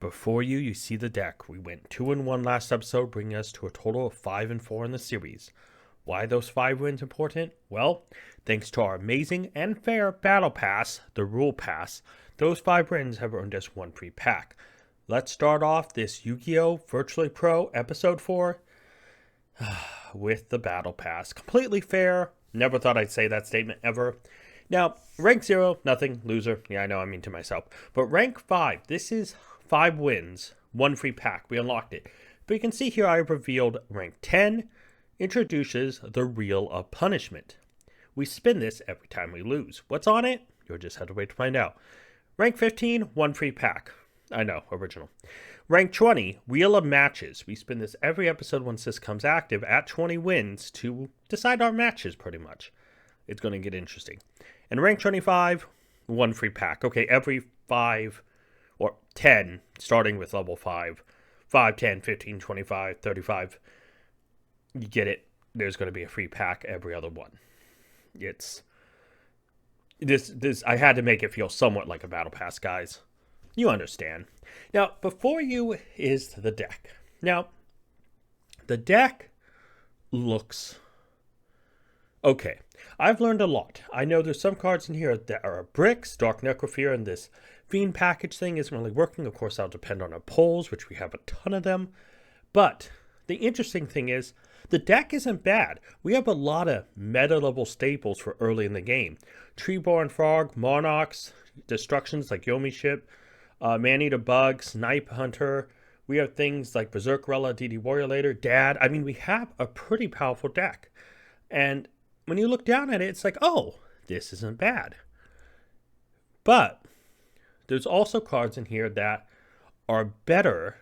Before you see the deck. We went 2-1 last episode, bringing us to a total of 5-4 in the series. Why those 5 wins important? Well, thanks to our amazing and fair Battle Pass, the Rule Pass, those 5 wins have earned us 1 free pack. Let's start off this Yugioh Virtually Pro Episode 4 with the Battle Pass. Completely fair. Never thought I'd say that statement ever. Now, rank 0, nothing, loser. Yeah, I know, I mean to myself. But rank 5, this is 5 wins, 1 free pack. We unlocked it. But you can see here I have revealed rank 10 introduces the Reel of Punishment. We spin this every time we lose. What's on it? You'll just have to wait to find out. Rank 15, 1 free pack. I know, original. Rank 20, Wheel of Matches. We spin this every episode once this comes active at 20 wins to decide our matches pretty much. It's going to get interesting. And rank 25, 1 free pack. Okay, every 5 or 10, starting with level 5, 5, 10, 15, 25, 35, you get it. There's going to be a free pack every other one. It's this. I had to make it feel somewhat like a battle pass, guys. You understand. Now, before you is the deck. Now, the deck looks okay. I've learned a lot. I know there's some cards in here that are bricks, Dark Necrophere, and this Fiend package thing isn't really working. Of course, that'll depend on our polls, which we have a ton of them. But the interesting thing is, the deck isn't bad. We have a lot of meta-level staples for early in the game. Treeborn Frog, Monarchs, Destructions like Yomi Ship, Man-Eater Bug, Snipe Hunter. We have things like Berserkrella, DD Warrior Later, Dad. I mean, we have a pretty powerful deck. And when you look down at it, it's like, oh, this isn't bad. But there's also cards in here that are better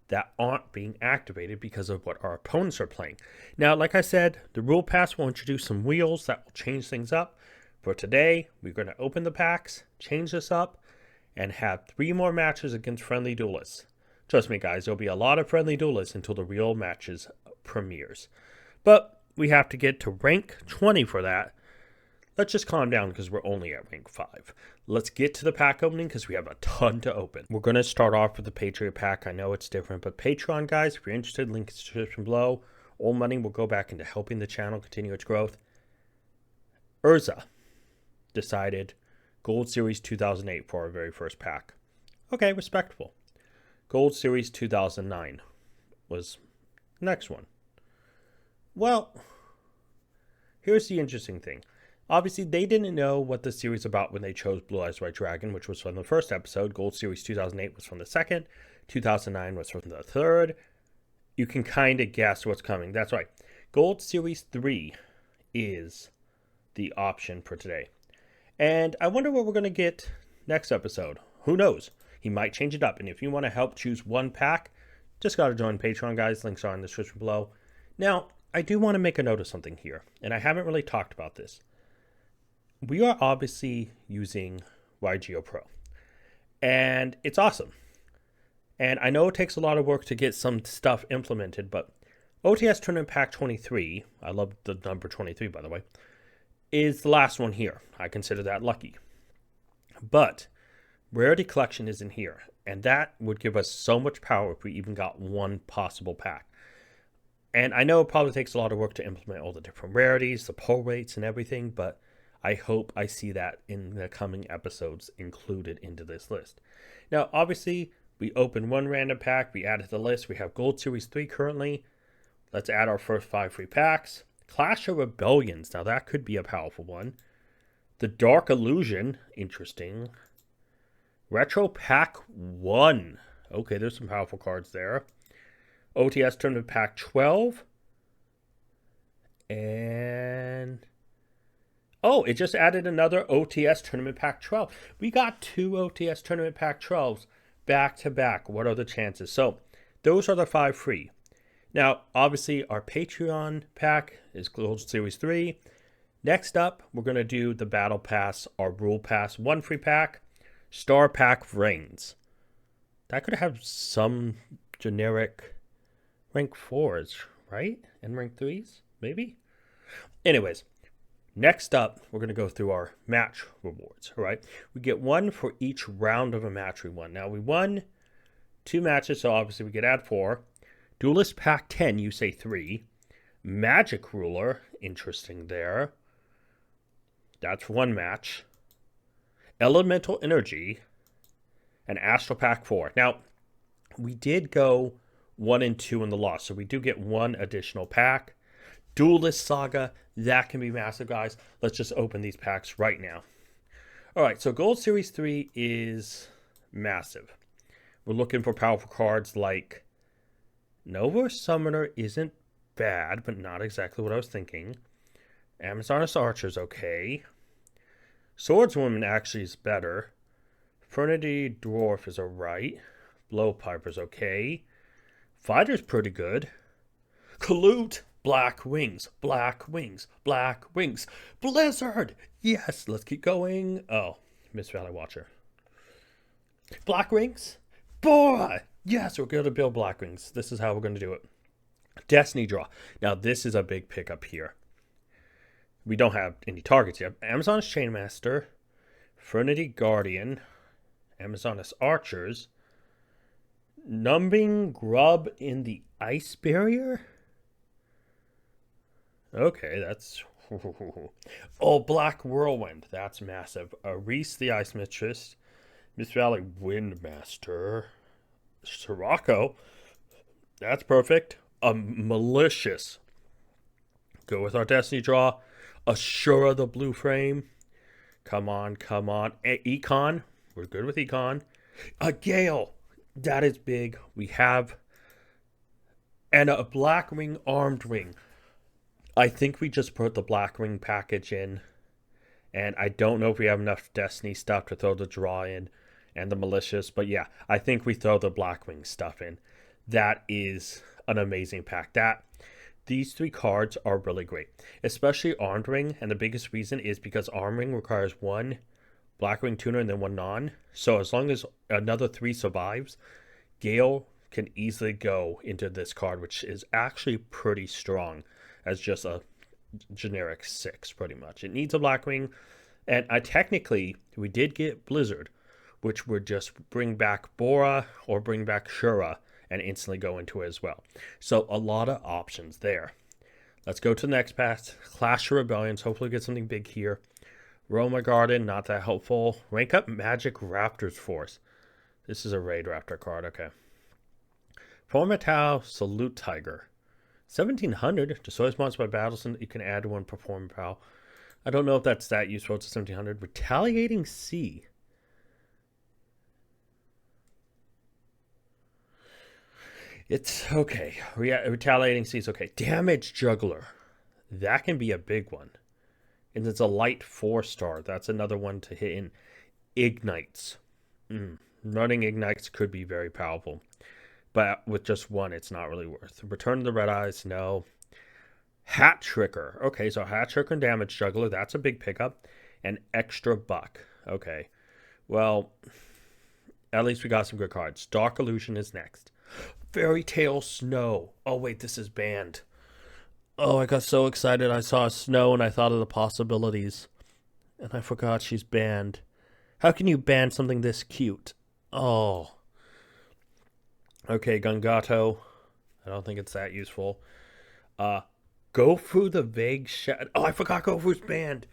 that aren't being activated because of what our opponents are playing. Now, like I said, the Rule Pass will introduce some wheels that will change things up. For today, we're going to open the packs, change this up, and have 3 more matches against Friendly Duelists. Trust me, guys, there'll be a lot of Friendly Duelists until the real matches premieres. But we have to get to rank 20 for that. Let's just calm down because we're only at rank 5. Let's get to the pack opening because we have a ton to open. We're going to start off with the Patriot pack. I know it's different, but Patreon, guys, if you're interested, link in the description below. All money will go back into helping the channel continue its growth. Urza decided Gold Series 2008 for our very first pack. Okay, respectful. Gold Series 2009 was the next one. Well, here's the interesting thing. Obviously, they didn't know what the series about when they chose Blue Eyes White Dragon, which was from the first episode. Gold Series 2008 was from the second. 2009 was from the third. You can kind of guess what's coming. That's right. Gold Series 3 is the option for today. And I wonder what we're going to get next episode. Who knows? He might change it up. And if you want to help choose one pack, just got to join Patreon, guys. Links are in the description below. Now, I do want to make a note of something here. And I haven't really talked about this. We are obviously using Yugioh Pro. And it's awesome. And I know it takes a lot of work to get some stuff implemented, but OTS Tournament Pack 23, I love the number 23, by the way, is the last one here. I consider that lucky. But Rarity Collection isn't here. And that would give us so much power if we even got one possible pack. And I know it probably takes a lot of work to implement all the different rarities, the pull rates, and everything, but I hope I see that in the coming episodes included into this list. Now, obviously, we opened one random pack. We added to the list. We have Gold Series 3 currently. Let's add our first 5 free packs. Clash of Rebellions. Now, that could be a powerful one. The Dark Illusion. Interesting. Retro Pack 1. Okay, there's some powerful cards there. OTS Tournament Pack 12. And oh, it just added another OTS Tournament Pack 12. We got 2 OTS Tournament Pack 12s back to back. What are the chances? So, those are the 5 free. Now, obviously, our Patreon pack is Gold Series 3. Next up, we're going to do the Battle Pass, our Rule Pass 1 free pack, Star Pack Reigns. That could have some generic rank 4s, right? And rank 3s, maybe? Anyways. Next up, we're going to go through our match rewards, all right? We get one for each round of a match we won. Now, we won 2 matches, so obviously we get add 4. Duelist Pack 10, you say 3. Magic Ruler, interesting there. That's 1 match. Elemental Energy, and Astral Pack 4. Now, we did go 1 and 2 in the loss, so we do get 1 additional pack. Duelist Saga, that can be massive, guys. Let's just open these packs right now. All right, so Gold Series 3 is massive. We're looking for powerful cards like Nova Summoner isn't bad, but not exactly what I was thinking. Amazoness Archer's okay. Swordswoman actually is better. Fernity Dwarf is alright. Blowpiper's okay. Fighter's pretty good. Kalute! Black Wings, Black Wings, Black Wings. Blizzard! Yes, let's keep going. Oh, Miss Valley Watcher. Black Wings? Boy! Yes, we're going to build Black Wings. This is how we're going to do it. Destiny Draw. Now, this is a big pickup here. We don't have any targets yet. Amazon's Chainmaster, Fernity Guardian, Amazoness Archers, Numbing Grub in the Ice Barrier? Okay, that's... Oh, Black Whirlwind. That's massive. Reese the Ice Mistress, Miss Valley Windmaster, Sirocco. That's perfect. Malicious. Go with our Destiny Draw. Ashura the Blue Frame. Come on, come on. Econ. We're good with Econ. A Gale. That is big. We have... And a Black Ring Armed Ring. I think we just put the Black Ring package in. And I don't know if we have enough Destiny stuff to throw the draw in. And the Malicious. But yeah, I think we throw the Black Ring stuff in. That is an amazing pack. These 3 cards are really great. Especially Armed Ring. And the biggest reason is because Armed Ring requires 1 Black Ring Tuner and then 1 non. So as long as another 3 survives, Gale can easily go into this card, which is actually pretty strong as just a generic 6, pretty much. It needs a Black Ring, and technically, we did get Blizzard, which would just bring back Bora or bring back Shura and instantly go into it as well. So a lot of options there. Let's go to the next pack. Clash of Rebellions. Hopefully get something big here. Roma Garden, not that helpful. Rank up Magic Raptor's Force. This is a Raid Raptor card, okay. Formatau Salute Tiger. 1700. Destroys monsters by battles, and you can add 1 Perform Pow. I don't know if that's that useful. It's 1700. Retaliating Sea. It's okay. Retaliating Sea is okay. Damage Juggler. That can be a big one. And it's a light 4-star. That's another one to hit in. Ignites. Running Ignites could be very powerful. But with just 1, it's not really worth. Return to the Red Eyes, no. Hat Tricker. Okay, so Hat Tricker and Damage Juggler, that's a big pickup. And Extra Buck. Okay. Well, at least we got some good cards. Dark Illusion is next. Fairy Tale Snow. Oh, wait, this is banned. Oh, I got so excited. I saw Snow and I thought of the possibilities. And I forgot she's banned. How can you ban something this cute? Oh. Okay, Gungato. I don't think it's that useful. Gofu the Vague Shadow. Oh, I forgot Gofu's banned.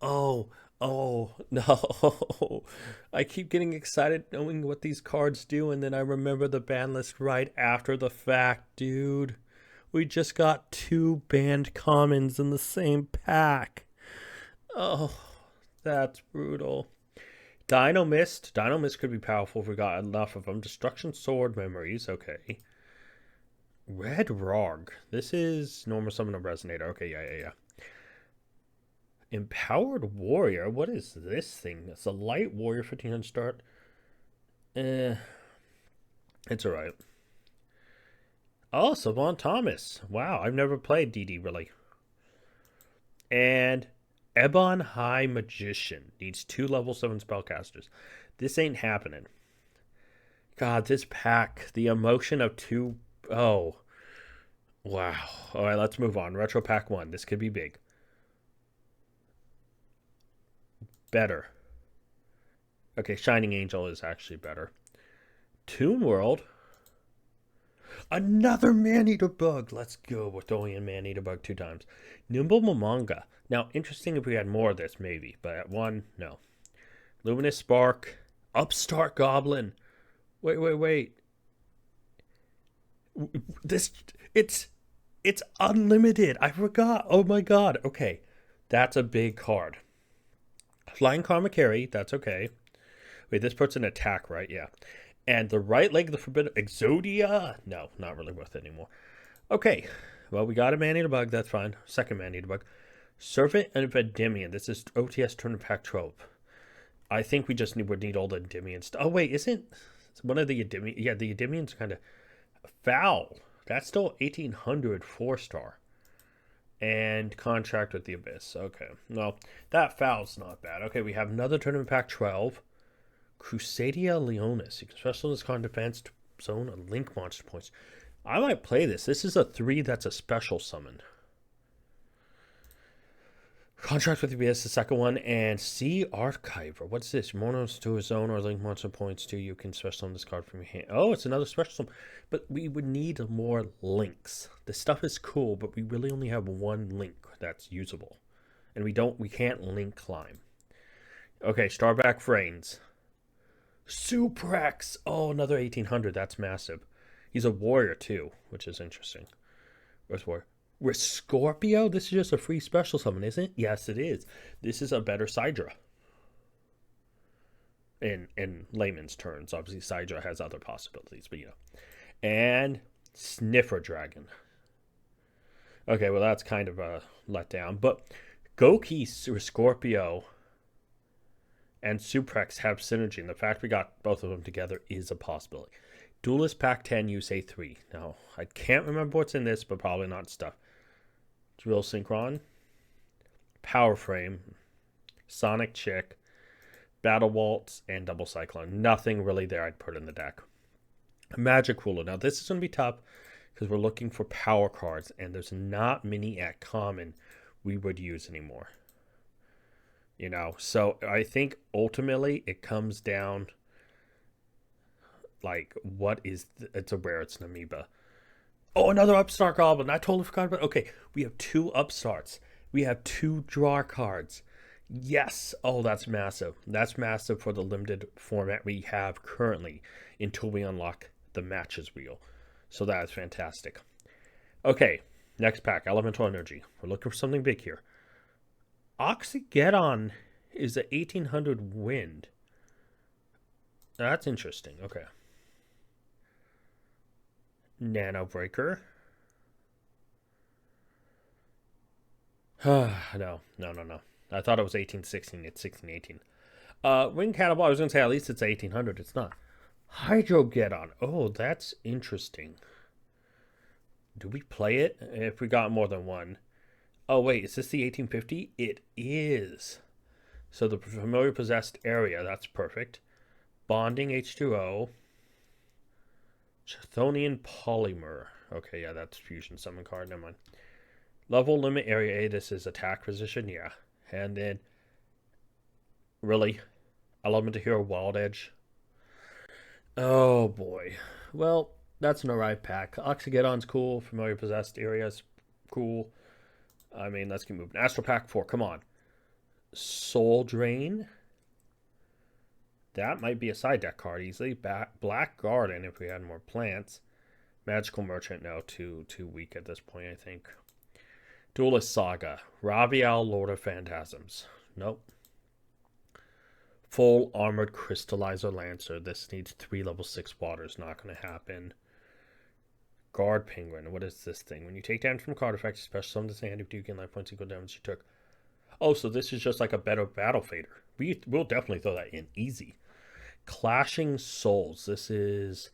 Oh, no. I keep getting excited knowing what these cards do, and then I remember the ban list right after the fact, dude. We just got 2 banned commons in the same pack. Oh, that's brutal. Dino Mist. Dino Mist could be powerful if we got enough of them. Destruction Sword Memories. Okay. Red Rog. This is normal summon of Resonator. Okay, yeah. Empowered Warrior. What is this thing? It's a light warrior, 1500 start. It's alright. Oh, Savant Thomas. Wow, I've never played DD really. And Ebon High Magician. Needs 2 level 7 spellcasters. This ain't happening. God, this pack. The emotion of 2... Oh. Wow. Alright, let's move on. Retro Pack 1. This could be big. better. Okay, Shining Angel is actually better. Toon World. Another Man-Eater Bug. Let's go. We're throwing in Man-Eater Bug 2 times. Nimble Momonga. Now, interesting if we had more of this, maybe. But at 1, no. Luminous Spark. Upstart Goblin. Wait. This, it's unlimited. I forgot. Oh my god. Okay. That's a big card. Flying Karmakari. That's okay. Wait, this puts an attack, right? Yeah. And the right leg of the Forbidden Exodia. No, not really worth it anymore. Okay. Well, we got a Man-Eater Bug. That's fine. Second Man-Eater Bug. Servant of Endymion. This is OTS Tournament Pack 12. I think we just would need all the Endymion stuff. Oh, wait. Isn't one of the Endymion? Yeah, the Endymion's kind of foul. That's still 1800 4-star. And Contract with the Abyss. Okay. Well, that foul's not bad. Okay, we have another Tournament Pack 12. Crusadia Leonis. You can special this card defense zone and link monster points. I might play this. This is a 3 that's a special summon. Contract with the BS, the second one, and Sea Archiver. What's this? Monos to a zone or link monster points to you can special summon this card from your hand. Oh, it's another special summon. But we would need more links. The stuff is cool, but we really only have one link that's usable. And we can't link climb. Okay, Starback Frains. Suprex! Oh, another 1800. That's massive. He's a warrior, too, which is interesting. Where's warrior? With Scorpio? This is just a free special summon, isn't it? Yes, it is. This is a better Sidra. In layman's terms. Obviously, Sidra has other possibilities, but you know. And Sniffer Dragon. Okay, well, that's kind of a letdown. But Goki, Scorpio, and Suprex have synergy, and the fact we got both of them together is a possibility. Duelist Pack 10, use A3. Now, I can't remember what's in this, but probably not stuff. Drill Synchron, Power Frame, Sonic Chick, Battle Waltz, and Double Cyclone. Nothing really there I'd put in the deck. Magic Cooler. Now, this is going to be tough because we're looking for power cards, and there's not many at common we would use anymore. You know, so I think ultimately it comes down like what is it's a rare, it's an amoeba. Oh, another Upstart Goblin. I totally forgot about. Okay, we have 2 Upstarts. We have 2 draw cards. Yes. Oh, that's massive. That's massive for the limited format we have currently until we unlock the matches wheel. So that is fantastic. Okay, next pack, Elemental Energy. We're looking for something big here. Oxygeddon is a 1800 wind. That's interesting. Okay. Nano Breaker. No. I thought it was 1816. It's 1618. Wing Cannibal, I was going to say at least it's 1800. It's not. Hydrogeddon. Oh, that's interesting. Do we play it if we got more than one? Oh, wait. Is this the 1850? It is. So the familiar possessed area. That's perfect. Bonding H2O. Chthonian Polymer. Okay, yeah, that's fusion summon card. Never mind. Level limit area A. This is attack position. Yeah. And then, really? Elemental Hero Wild Edge. Oh, boy. Well, that's an alright pack. Oxygeddon's cool. Familiar possessed area's cool. I mean, let's keep moving. Astral Pack 4. Come on. Soul Drain. That might be a side deck card easily. Black Garden if we had more plants. Magical Merchant, no, too weak at this point, I think. Duelist Saga. Ravial, Lord of Phantasms. Nope. Full Armored Crystallizer Lancer. This needs 3 level 6 waters. Not going to happen. Guard Penguin. What is this thing? When you take damage from a card effect, special summon this hand, if you gain life points equal damage you took. Oh, so this is just like a better Battle Fader. We'll definitely throw that in easy. Clashing Souls. This is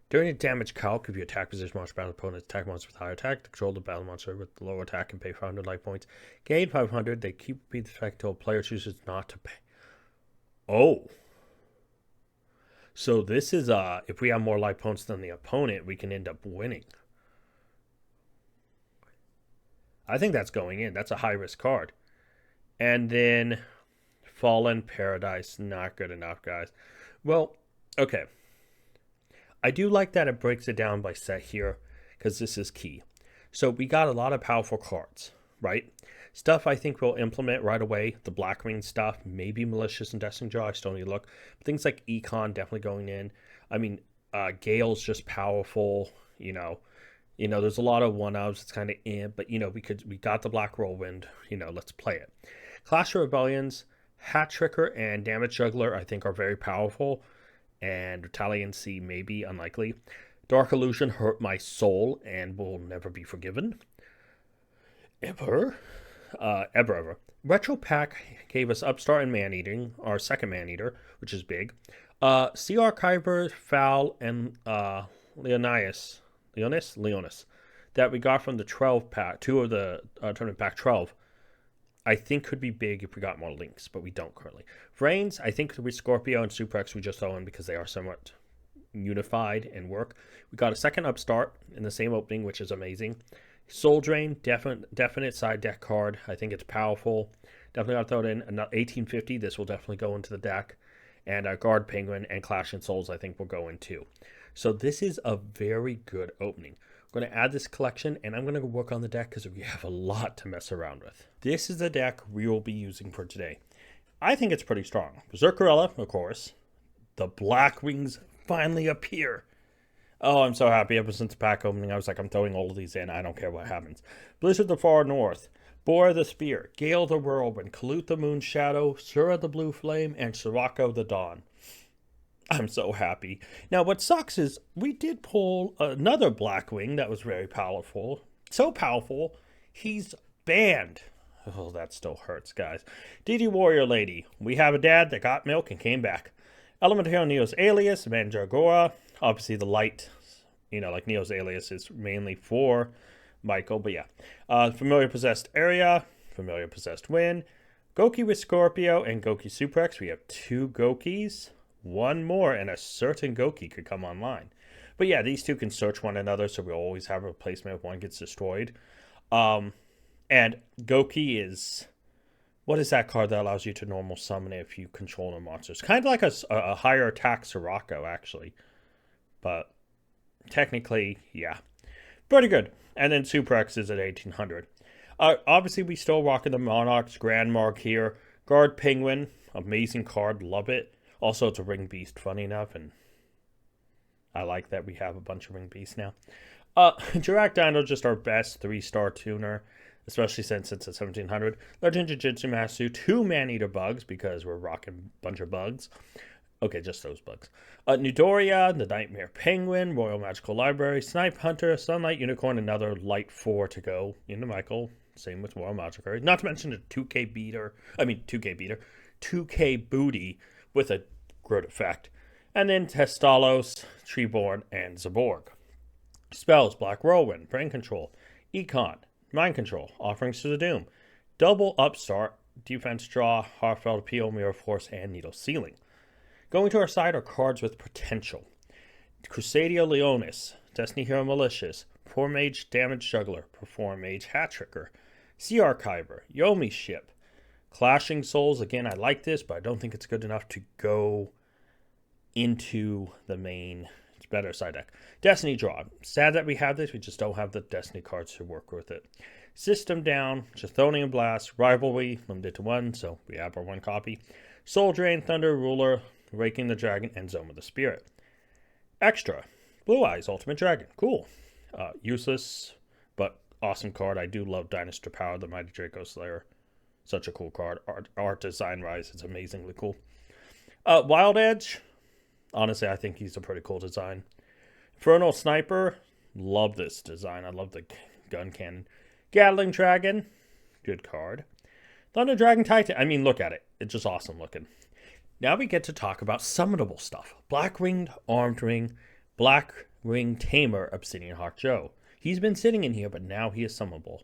during a damage calc, if you attack position monster battle opponents, attack monster with higher attack, control the battle monster with the lower attack and pay 500 life points. Gain 500. They keep repeat the effect until a player chooses not to pay. Oh. So this is if we have more life points than the opponent, we can end up winning. I think that's going in. That's a high risk card. And then Fallen Paradise, not good enough, guys. Well, okay. I do like that it breaks it down by set here, because this is key. So we got a lot of powerful cards, right? Stuff I think we'll implement right away. The Blackwing stuff, maybe Malicious and Destiny Draw, I still need to look. But things like Econ definitely going in. I mean, Gale's just powerful, there's a lot of one-ups. It's kind of but we got the Black Whirlwind. Let's play it. Clash of Rebellions, Hat Tricker, and Damage Juggler I think are very powerful, and Retaliancy maybe unlikely. Dark Illusion hurt my soul and will never be forgiven. Ever. Retro Pack gave us Upstart and Man-Eating, our second Man-Eater, which is big. Sea Archiver, Foul, and Leonis, that we got from the 12 pack, two of the tournament pack 12, I think could be big if we got more links, but we don't currently. Vrains, I think with Scorpio and Suprex we just throw in because they are somewhat unified and work. We got a second Upstart in the same opening, which is amazing. Soul Drain, definite side deck card. I think it's powerful. Definitely got to throw it in. 1850, this will definitely go into the deck. And Guard Penguin and Clashing Souls I think will go in too. So this is a very good opening. I'm going to add this collection, and I'm going to work on the deck because we have a lot to mess around with. This is the deck we will be using for today. I think it's pretty strong. Berserkerella, of course. The Blackwings finally appear. Oh, I'm so happy. Ever since the pack opening, I was like, I'm throwing all of these in. I don't care what happens. Blizzard the Far North, Bora the Spear, Gale the Whirlwind, Kalut the Moon Shadow, Sura the Blue Flame, and Sirocco the Dawn. I'm so happy. Now, what sucks is we did pull another Blackwing that was very powerful. So powerful, he's banned. Oh, that still hurts, guys. DD Warrior Lady. We have a dad that got milk and came back. Elemental Neo's Alias, Mandragora. Obviously, the light, like Neo's Alias is mainly for Michael. But yeah. Familiar Possessed Area. Familiar Possessed Wind. Goki with Scorpio and Goki Suprex. We have two Gokis. One more, and a certain Goki could come online. But yeah, these two can search one another, so we'll always have a replacement if one gets destroyed. And Goki is... What is that card that allows you to normal summon it if you control no monsters? Kind of like a higher attack Sirocco, actually. But technically, yeah. Pretty good. And then Suprex is at 1800. Obviously, we still rocking the Monarch's Grand Mark here. Guard Penguin, amazing card, love it. Also, it's a Ring Beast, funny enough, and I like that we have a bunch of Ring Beasts now. Jirak Dino, just our best 3-star tuner, especially since it's at 1700. Legend Jujutsu Masu, 2 Man-Eater bugs, because we're rocking a bunch of bugs. Okay, just those bugs. Newdoria, the Nightmare Penguin, Royal Magical Library, Snipe Hunter, Sunlight Unicorn, another light 4 to go into Michael. Same with Royal Magical. Not to mention a 2K beater, 2K booty, with a grid effect. And then Testalos, Treeborn, and Zaborg. Spells, Black Whirlwind, Brain Control, Econ, Mind Control, Offerings to the Doom, Double Upstart, Defense Draw, Heartfelt Appeal, Mirror Force, and Needle Sealing. Going to our side are cards with potential. Crusadio Leonis, Destiny Hero Malicious, Poor Mage Damage Juggler, Perform Mage Hat Tricker, Sea Archiver, Yomi Ship, Clashing Souls, again, I like this, but I don't think it's good enough to go into the main. It's better side deck. Destiny Draw. Sad that we have this. We just don't have the Destiny cards to work with it. System Down, Chthonian Blast, Rivalry, limited to 1, so we have our 1 copy. Soul Drain, Thunder Ruler, Raking the Dragon, and Zone of the Spirit. Extra. Blue Eyes, Ultimate Dragon. Cool. Useless, but awesome card. I do love Dynasty Power, the Mighty Draco Slayer. Such a cool card. Art design wise, it's amazingly cool. Wild Edge. Honestly, I think he's a pretty cool design. Infernal Sniper. Love this design. I love the gun cannon. Gatling Dragon. Good card. Thunder Dragon Titan. I mean, look at it. It's just awesome looking. Now we get to talk about summonable stuff. Black Winged Armed Ring. Black Ring Tamer Obsidian Hawk Joe. He's been sitting in here, but now he is summonable.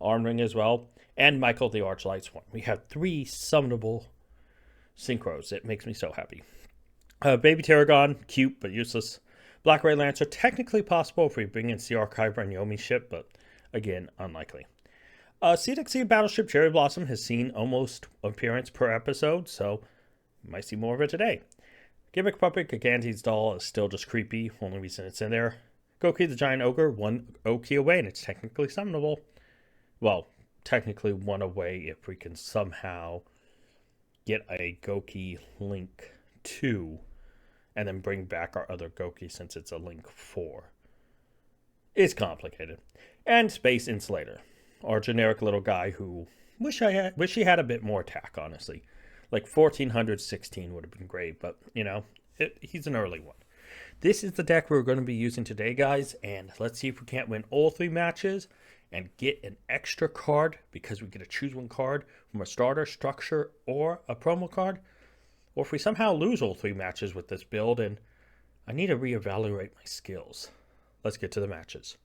Armed Ring as well. And Michael the Archlight Swarm. We have 3 summonable synchros. It makes me so happy. Baby Tarragon, cute but useless. Black Ray Lancer, technically possible if we bring in Sea Archiver and Yomi Ship, but again, unlikely. CXC Battleship Cherry Blossom has seen almost appearance per episode, so you might see more of it today. Gimmick Puppet Gigante's doll is still just creepy, only reason it's in there. Goki the Giant Ogre, 1 Oki away, and it's technically summonable. Well, technically 1 away if we can somehow get a Goki Link 2 and then bring back our other Goki since it's a Link 4. It's complicated. And Space Insulator, our generic little guy who wish he had a bit more attack, honestly. Like 1416 would have been great, but, he's an early one. This is the deck we're going to be using today, guys, and let's see if we can't win all 3 matches and get an extra card, because we get to choose 1 card from a starter, structure, or a promo card. Or if we somehow lose all 3 matches with this build, and I need to reevaluate my skills. Let's get to the matches.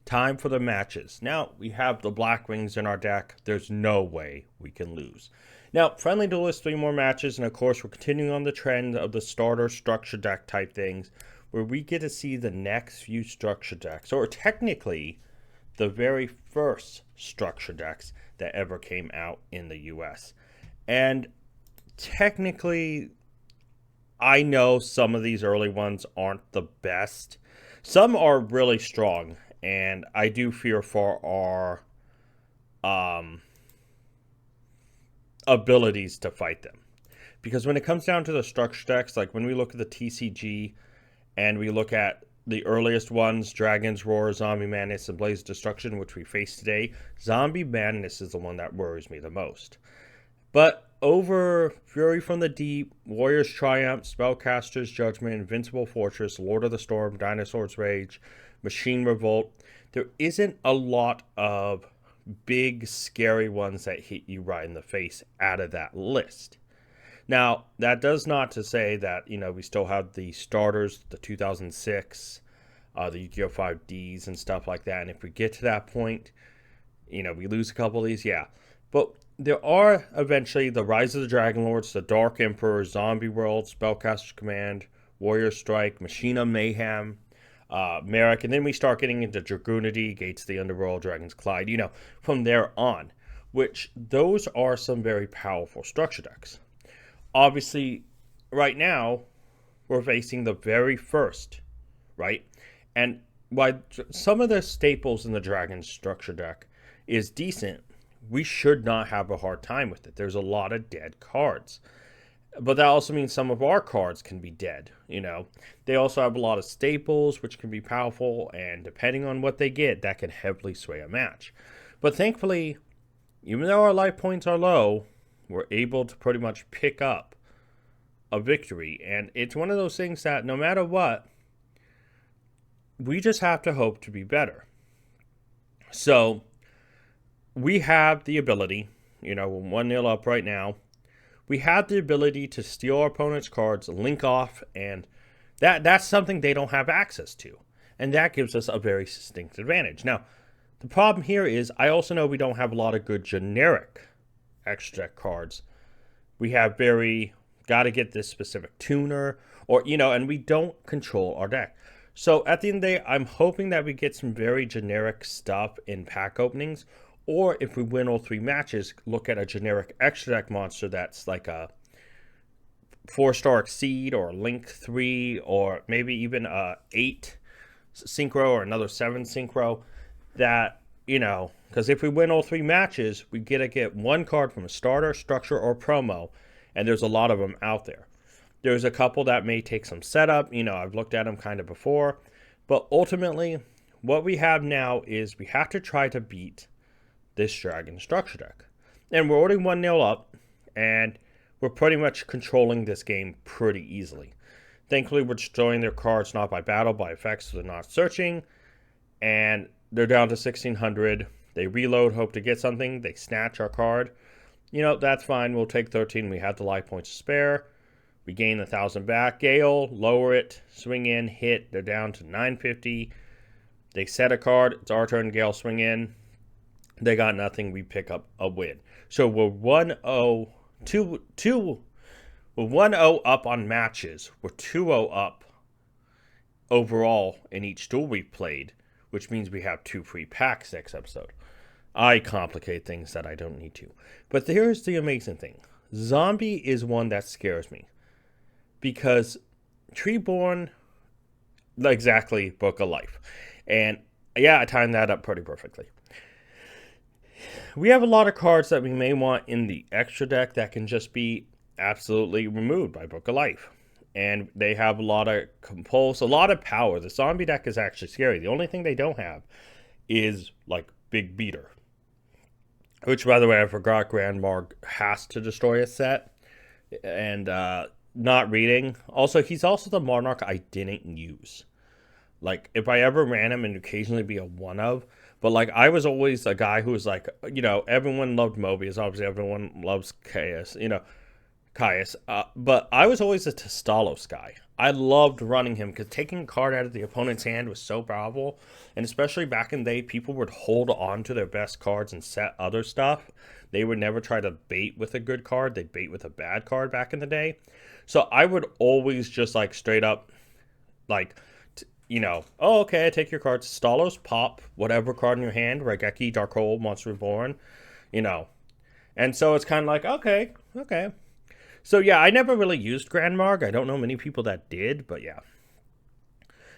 Time for the matches. Now, we have the Black Wings in our deck. There's no way we can lose. Now, Friendly Duelist, 3 more matches, and of course, we're continuing on the trend of the starter structure deck type things, where we get to see the next few structure decks, or technically, the very first structure decks that ever came out in the US. And technically, I know some of these early ones aren't the best. Some are really strong, and I do fear for our abilities to fight them. Because when it comes down to the structure decks, like when we look at the TCG and we look at the earliest ones, Dragon's Roar, Zombie Madness, and Blaze of Destruction, which we face today, Zombie Madness is the one that worries me the most. But over Fury from the Deep, Warrior's Triumph, Spellcaster's Judgment, Invincible Fortress, Lord of the Storm, Dinosaur's Rage, Machine Revolt, there isn't a lot of big, scary ones that hit you right in the face out of that list. Now, that does not to say that, we still have the starters, the 2006, the Yugioh 5Ds and stuff like that. And if we get to that point, we lose a couple of these, yeah. But there are eventually the Rise of the Dragon Lords, the Dark Emperor, Zombie World, Spellcaster's Command, Warrior Strike, Machina Mayhem, Merrick, and then we start getting into Dragoonity, Gates of the Underworld, Dragon's Clyde, from there on, which those are some very powerful structure decks. Obviously, right now, we're facing the very first, right? And while some of the staples in the Dragon structure deck is decent, we should not have a hard time with it. There's a lot of dead cards. But that also means some of our cards can be dead, They also have a lot of staples, which can be powerful, and depending on what they get, that can heavily sway a match. But thankfully, even though our life points are low, we're able to pretty much pick up a victory. And it's one of those things that no matter what, we just have to hope to be better. So, we have the ability, we're 1-0 up right now. We have the ability to steal our opponent's cards, link off, and that's something they don't have access to. And that gives us a very distinct advantage. Now, the problem here is I also know we don't have a lot of good generic extra deck cards. We have got to get this specific tuner, or, and we don't control our deck. So at the end of the day, I'm hoping that we get some very generic stuff in pack openings. Or if we win all 3 matches, look at a generic extra deck monster that's like a 4-star Exceed or Link 3 or maybe even a 8 Synchro or another 7 Synchro. That, because if we win all 3 matches, we get 1 card from a starter, structure, or promo. And there's a lot of them out there. There's a couple that may take some setup. I've looked at them kind of before. But ultimately, what we have now is we have to try to beat this Dragon structure deck. And we're already 1-0 up, and we're pretty much controlling this game pretty easily. Thankfully, we're destroying their cards not by battle, by effects, so they're not searching. And they're down to 1,600. They reload, hope to get something. They snatch our card. That's fine. We'll take 13. We have the life points to spare. We gain 1,000 back. Gale, lower it, swing in, hit. They're down to 950. They set a card. It's our turn. Gale, swing in. They got nothing. We pick up a win. So we're 1-0, we're 1-0 up on matches. We're 2-0 up overall in each duel we've played, which means we have 2 free packs next episode. I complicate things that I don't need to. But here's the amazing thing. Zombie is one that scares me. Because Treeborn, exactly, Book of Life. And yeah, I timed that up pretty perfectly. We have a lot of cards that we may want in the extra deck that can just be absolutely removed by Book of Life. And they have a lot of compulse, a lot of power. The zombie deck is actually scary. The only thing they don't have is, like, Big Beater. Which, by the way, I forgot Grandmarg has to destroy a set. And, not reading. Also, he's also the Monarch I didn't use. Like, if I ever ran him, and occasionally be a one of. But, like, I was always a guy who was like, you know, everyone loved Mobius. Obviously, everyone loves Caius. You know, Caius. But I was always a Tastalos guy. I loved running him because taking a card out of the opponent's hand was so powerful. And especially back in the day, people would hold on to their best cards and set other stuff. They would never try to bait with a good card. They'd bait with a bad card back in the day. So I would always just, like, straight up, like, you know, oh, okay, I take your cards. Stalos, pop whatever card in your hand. Raigeki, Darkhold, Monster Reborn, you know. And so it's kind of like, okay. So, yeah, I never really used Grandmarg. I don't know many people that did, but yeah.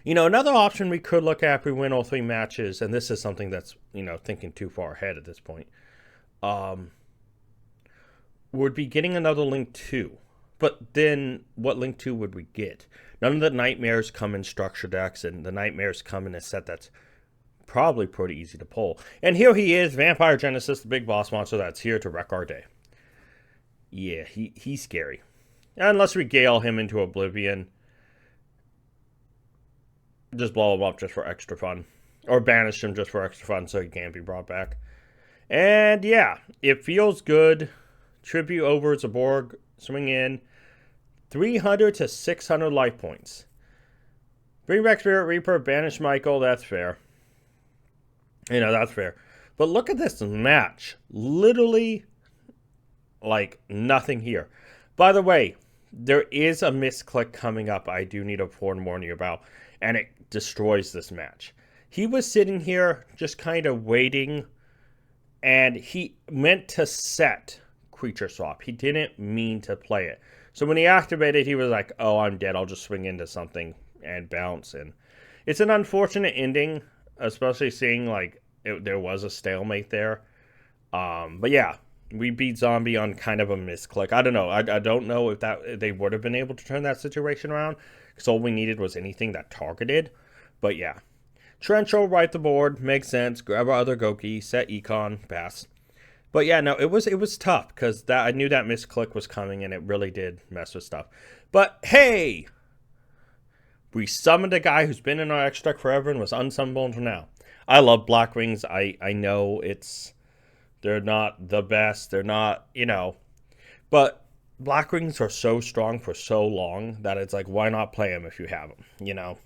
You know, another option we could look at if we win all 3 matches, and this is something that's, you know, thinking too far ahead at this point, would be getting another Link 2. But then, what Link 2 would we get? None of the Nightmares come in structure decks, and the Nightmares come in a set that's probably pretty easy to pull. And here he is, Vampire Genesis, the big boss monster that's here to wreck our day. Yeah, he's scary. Unless we gale him into oblivion. Just blow him up just for extra fun. Or banish him just for extra fun so he can't be brought back. And yeah, it feels good. Tribute over Zaborg, swing in. 300 to 600 life points. Bring back Spirit Reaper, banish Michael, that's fair. You know, that's fair. But look at this match. Literally, like, nothing here. By the way, there is a misclick coming up I do need to warn you about, and it destroys this match. He was sitting here just kind of waiting, and he meant to set Creature Swap. He didn't mean to play it. So when he activated, he was like, oh, I'm dead. I'll just swing into something and bounce. And it's an unfortunate ending, especially seeing, like, there was a stalemate there. But yeah, we beat Zombie on kind of a misclick. I don't know. I don't know if they would have been able to turn that situation around, because all we needed was anything that targeted. But yeah. Trenchel, right the board. Makes sense. Grab our other Goki. Set Econ. Pass. But yeah, no, it was tough, because I knew that misclick was coming, and it really did mess with stuff. But hey! We summoned a guy who's been in our extra deck forever and was unsummonable until now. I love Black Wings. I know they're not the best. They're not, you know. But Black Wings are so strong for so long that it's like, why not play them if you have them, you know?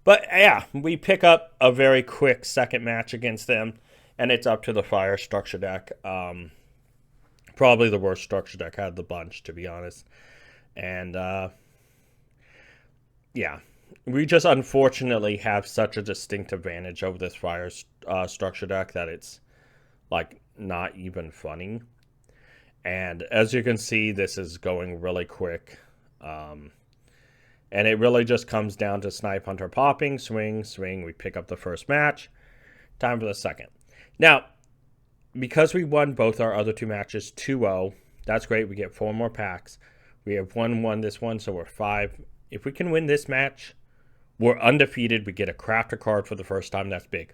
But yeah, we pick up a very quick second match against them. And it's up to the Fire structure deck. Probably the worst structure deck out of the bunch, to be honest. And, yeah. We just unfortunately have such a distinct advantage over this Fire structure deck that it's, like, not even funny. And as you can see, this is going really quick. And it really just comes down to Snipe Hunter popping, swing. We pick up the first match. Time for the second. Now, because we won both our other 2 matches 2-0, that's great. We get 4 more packs. We have won this one, so we're 5. If we can win this match, we're undefeated. We get a crafter card for the first time. That's big.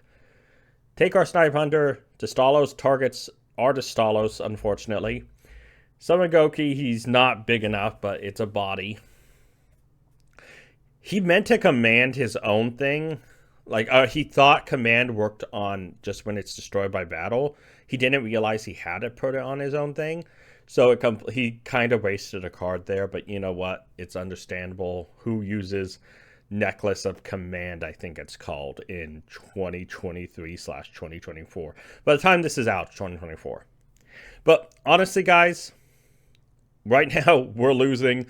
Take our Snipe Hunter. Tastalos targets are Tastalos, unfortunately. Summon Goki, he's not big enough, but it's a body. He meant to command his own thing. Like, he thought command worked on just when it's destroyed by battle. He didn't realize he had to put it on his own thing. So he kind of wasted a card there. But you know what? It's understandable. Who uses Necklace of Command, I think it's called, in 2023/2024. By the time this is out, 2024. But honestly, guys, right now we're losing.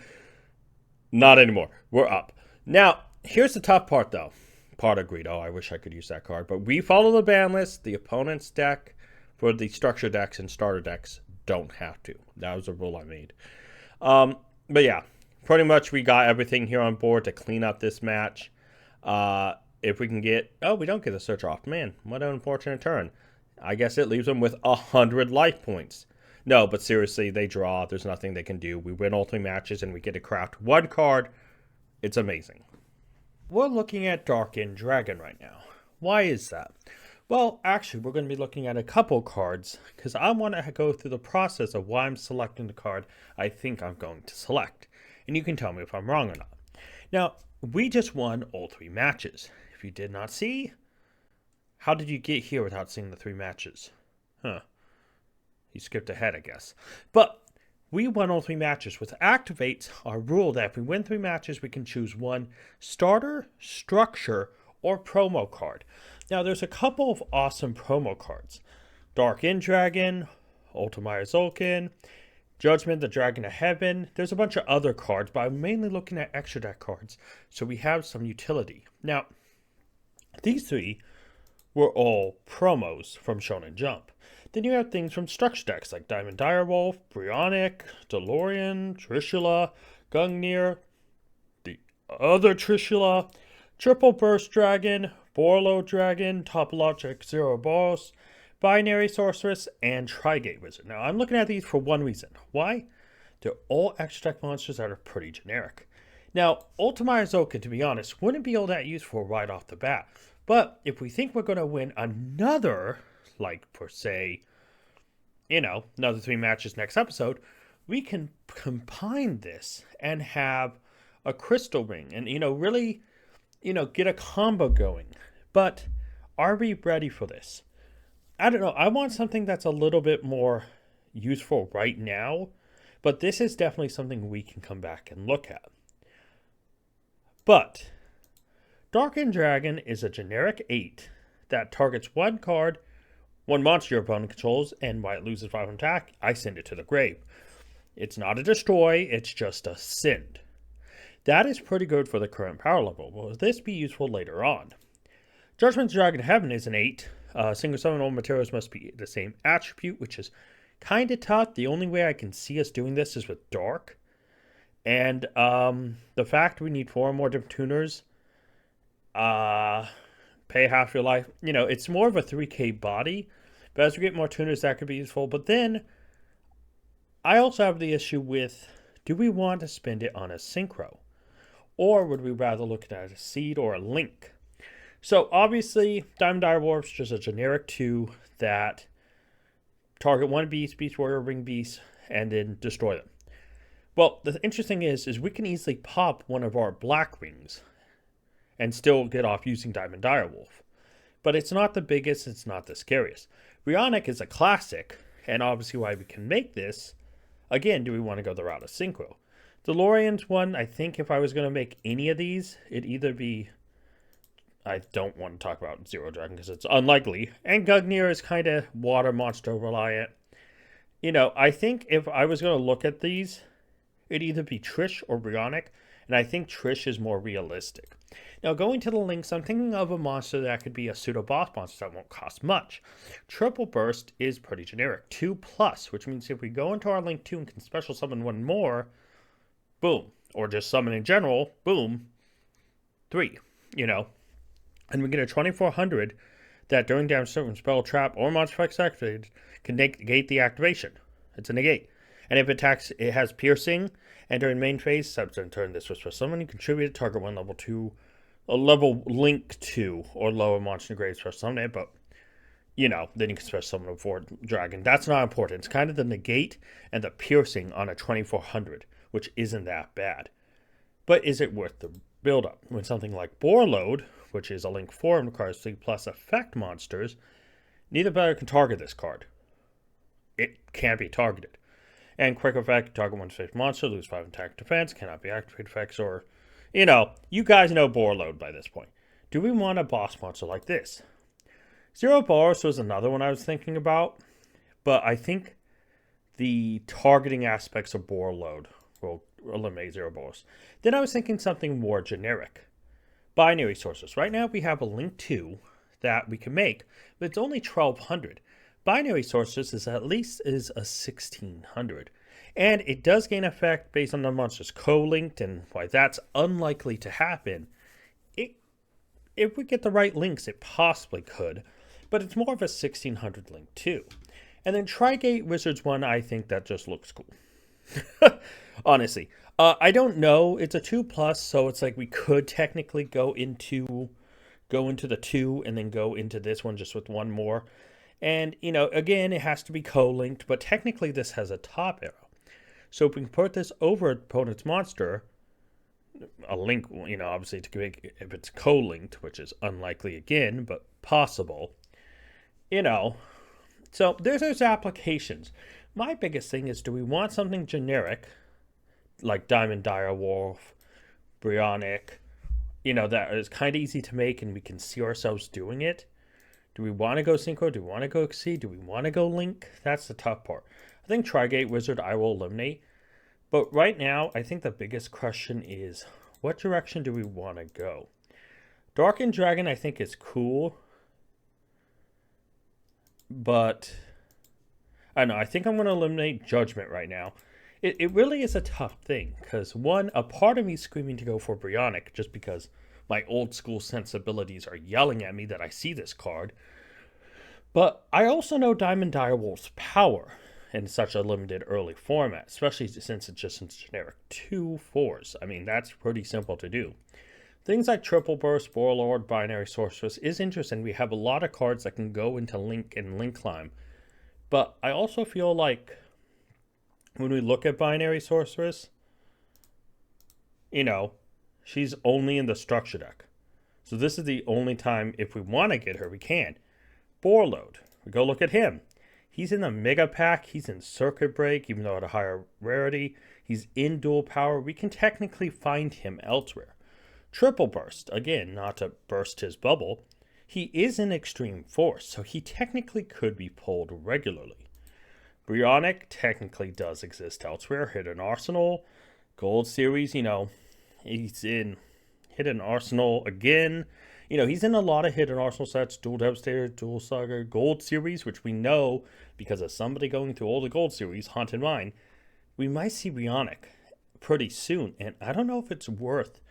Not anymore. We're up. Now, here's the tough part, though. Part agreed. Oh, I wish I could use that card. But we follow the ban list. The opponent's deck for the structure decks and starter decks don't have to. That was a rule I made. But yeah, pretty much we got everything here on board to clean up this match. If we can get... Oh, we don't get a search off. Man, what an unfortunate turn. I guess it leaves them with 100 life points. No, but seriously, they draw. There's nothing they can do. We win all 3 matches and we get to craft 1 card. It's amazing. We're looking at Darkened Dragon right now. Why is that? Well, actually, we're going to be looking at a couple cards because I want to go through the process of why I'm selecting the card I think I'm going to select. And you can tell me if I'm wrong or not. Now, we just won all 3 matches. If you did not see, how did you get here without seeing the 3 matches? Huh. You skipped ahead, I guess. But we won all 3 matches, which activates our rule that if we win 3 matches, we can choose one starter, structure, or promo card. Now, there's a couple of awesome promo cards. Darkened Dragon, Ultimate Zolkin, Judgment, the Dragon of Heaven. There's a bunch of other cards, but I'm mainly looking at extra deck cards, so we have some utility. Now, these 3 were all promos from Shonen Jump. Then you have things from structure decks like Diamond Direwolf, Brionic, DeLorean, Trishula, Gungnir, the other Trishula, Triple Burst Dragon, Borlo Dragon, Topologic Zero Boss, Binary Sorceress, and Trigate Wizard. Now, I'm looking at these for one reason. Why? They're all extra deck monsters that are pretty generic. Now, Ultimate Zolkin, to be honest, wouldn't be all that useful right off the bat. But if we think we're going to win another, like, per se, another 3 matches next episode, we can combine this and have a crystal ring and, really, get a combo going. But are we ready for this? I don't know. I want something that's a little bit more useful right now, but this is definitely something we can come back and look at. But Darkened Dragon is a generic 8 that targets 1 card, 1 monster your opponent controls, and while it loses 5 on attack, I send it to the grave. It's not a destroy, it's just a send. That is pretty good for the current power level. Will this be useful later on? Judgment's Dragon of Heaven is an 8. Single summon all materials must be the same attribute, which is kind of tough. The only way I can see us doing this is with Dark. And the fact we need 4 more different tuners, pay half your life. It's more of a 3k body, but as we get more tuners, that could be useful. But then, I also have the issue with, do we want to spend it on a synchro? Or would we rather look at it as a seed or a link? So, obviously, Diamond Direwolf is just a generic 2 that target 1 beast, Beast Warrior, Ring Beast, and then destroy them. Well, the interesting is we can easily pop one of our black rings and still get off using Diamond Direwolf. But it's not the biggest, it's not the scariest. Brionic is a classic, and obviously why we can make this. Again, do we want to go the route of synchro? DeLorean's one, I think if I was going to make any of these, it'd either be... I don't want to talk about Zero Dragon because it's unlikely. And Gungnir is kind of water monster reliant. I think if I was going to look at these, it'd either be Trish or Brionic. And I think Trish is more realistic. Now, going to the links, I'm thinking of a monster that could be a pseudo-boss monster that won't cost much. Triple Burst is pretty generic, 2+, which means if we go into our link 2 and can special summon 1 more, boom. Or just summon in general, boom, 3, And we get a 2400 that during damage from spell, trap, or monster effects activated can negate the activation. It's a negate. And if it attacks, it has piercing. And during main phase, subsequent turn, this was for someone who contributed target 1 level 2, a level link 2, or lower monster grades for summon it. But, then you can special summon a 4 dragon. That's not important. It's kind of the negate and the piercing on a 2400, which isn't that bad. But is it worth the build-up? When something like Borload, which is a link 4 and requires 3+ effect monsters, neither player can target this card. It can't be targeted. And quick effect, target 1 safe monster, lose 5 attack defense, cannot be activated effects, or, you guys know Borload by this point. Do we want a boss monster like this? Zero Boros was another one I was thinking about, but I think the targeting aspects of Borload will eliminate Zero Boros. Then I was thinking something more generic. Binary sources. Right now we have a link 2 that we can make, but it's only 1200. Binary Sorceress is a 1600. And it does gain effect based on the monsters co-linked, and why that's unlikely to happen. If we get the right links, it possibly could, but it's more of a 1600 link too. And then Trigate Wizards 1, I think that just looks cool. Honestly. I don't know. It's a 2+, so it's like we could technically go into the 2 and then go into this one just with one more. And, again, it has to be co-linked, but technically this has a top arrow. So if we can put this over opponent's monster, a link, obviously to make, if it's co-linked, which is unlikely again, but possible, So there's those applications. My biggest thing is, do we want something generic, like Diamond Direwolf, Bryonic, that is kind of easy to make and we can see ourselves doing it? Do we want to go Synchro? Do we want to go Xyz? Do we want to go Link? That's the tough part. I think Trigate Wizard I will eliminate. But right now, I think the biggest question is, what direction do we want to go? Darkened Dragon, I think, is cool. But, I don't know. I think I'm going to eliminate Judgment right now. It really is a tough thing. Because, one, a part of me is screaming to go for Bryonic just because my old school sensibilities are yelling at me that I see this card. But I also know Diamond Direwolf's power in such a limited early format, especially since it's just a generic 2/4s. I mean, that's pretty simple to do. Things like Triple Burst, Warlord, Binary Sorceress is interesting. We have a lot of cards that can go into Link and Link Climb. But I also feel like when we look at Binary Sorceress, she's only in the structure deck. So this is the only time, if we want to get her, we can. Borload, we go look at him. He's in the Mega Pack, he's in Circuit Break, even though at a higher rarity. He's in Dual Power. We can technically find him elsewhere. Triple Burst, again, not to burst his bubble. He is in Extreme Force, so he technically could be pulled regularly. Bryonic technically does exist elsewhere. Hidden Arsenal, Gold Series, he's in Hidden Arsenal again. He's in a lot of Hidden Arsenal sets, Dual Devastator, Dual Saga, Gold Series, which we know because of somebody going through all the Gold Series, Haunted Mine. We might see Bryonic pretty soon, and I don't know if it's worth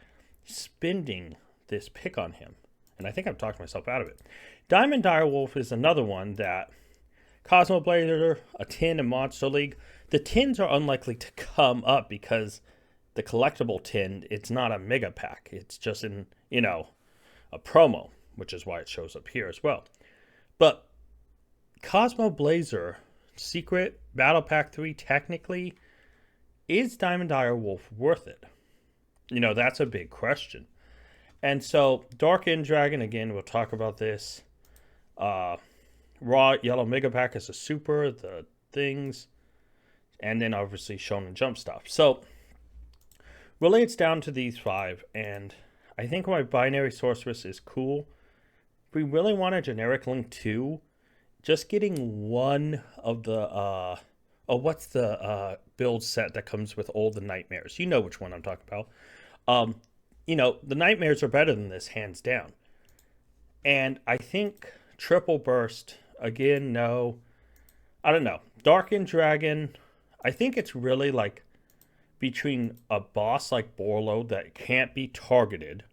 spending this pick on him. And I think I've talked myself out of it. Diamond Direwolf is another one that Cosmo Blazer, a tin in Monster League. The tins are unlikely to come up because the collectible tin, it's not a mega pack. It's just in, a promo, which is why it shows up here as well. But Cosmo Blazer, Secret, Battle Pack 3, technically, is Diamond Direwolf worth it? That's a big question. And so, Darkened Dragon, again, we'll talk about this. Raw Yellow Mega Pack is a super, the things, and then obviously Shonen Jump stuff. So, really it's down to these 5, and I think my Binary Sorceress is cool. If we really want a generic Link 2, just getting one of the, what's the build set that comes with all the Nightmares? You know which one I'm talking about. The Nightmares are better than this, hands down. And I think Triple Burst, again, no. I don't know. Darkened Dragon, I think it's really like between a boss like Borload that can't be targeted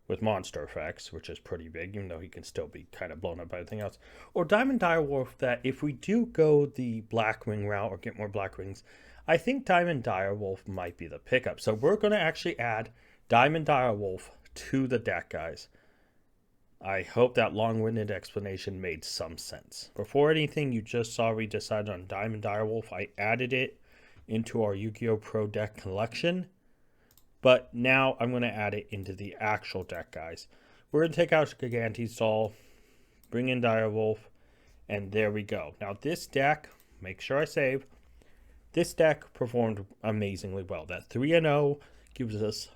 with monster effects, which is pretty big, even though he can still be kind of blown up by everything else, or Diamond Direwolf that if we do go the Blackwing route or get more Blackwings, I think Diamond Direwolf might be the pickup. So we're going to actually add Diamond Direwolf to the deck, guys. I hope that long-winded explanation made some sense. Before anything, you just saw we decided on Diamond Direwolf. I added it into our Yu-Gi-Oh! Pro deck collection. But now I'm going to add it into the actual deck, guys. We're going to take out Gigantisol, bring in Direwolf, and there we go. Now this deck, make sure I save. This deck performed amazingly well. That 3-0 gives us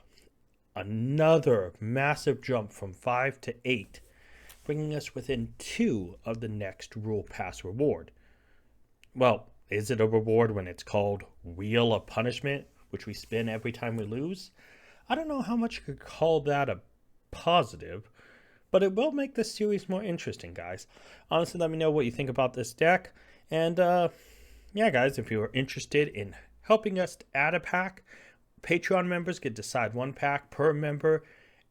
another massive jump from 5 to 8, bringing us within 2 of the next Rule Pass reward. Well, is it a reward when it's called Wheel of Punishment, which we spin every time we lose? I don't know how much you could call that a positive, but it will make this series more interesting, guys. Honestly, let me know what you think about this deck. And yeah, guys, if you are interested in helping us to add a pack, Patreon members get to decide one pack per member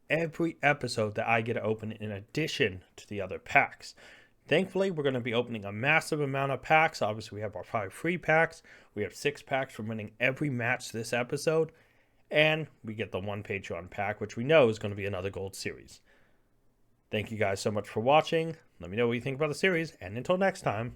every episode that I get to open in addition to the other packs. Thankfully, we're going to be opening a massive amount of packs. Obviously, we have our 5 free packs. We have 6 packs from winning every match this episode. And we get the 1 Patreon pack, which we know is going to be another gold series. Thank you guys so much for watching. Let me know what you think about the series. And until next time,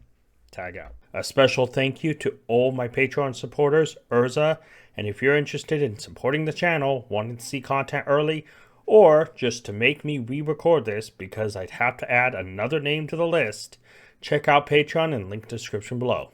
tag out. A special thank you to all my Patreon supporters, Urza. And if you're interested in supporting the channel, wanting to see content early, or just to make me re-record this because I'd have to add another name to the list, check out Patreon and link description below.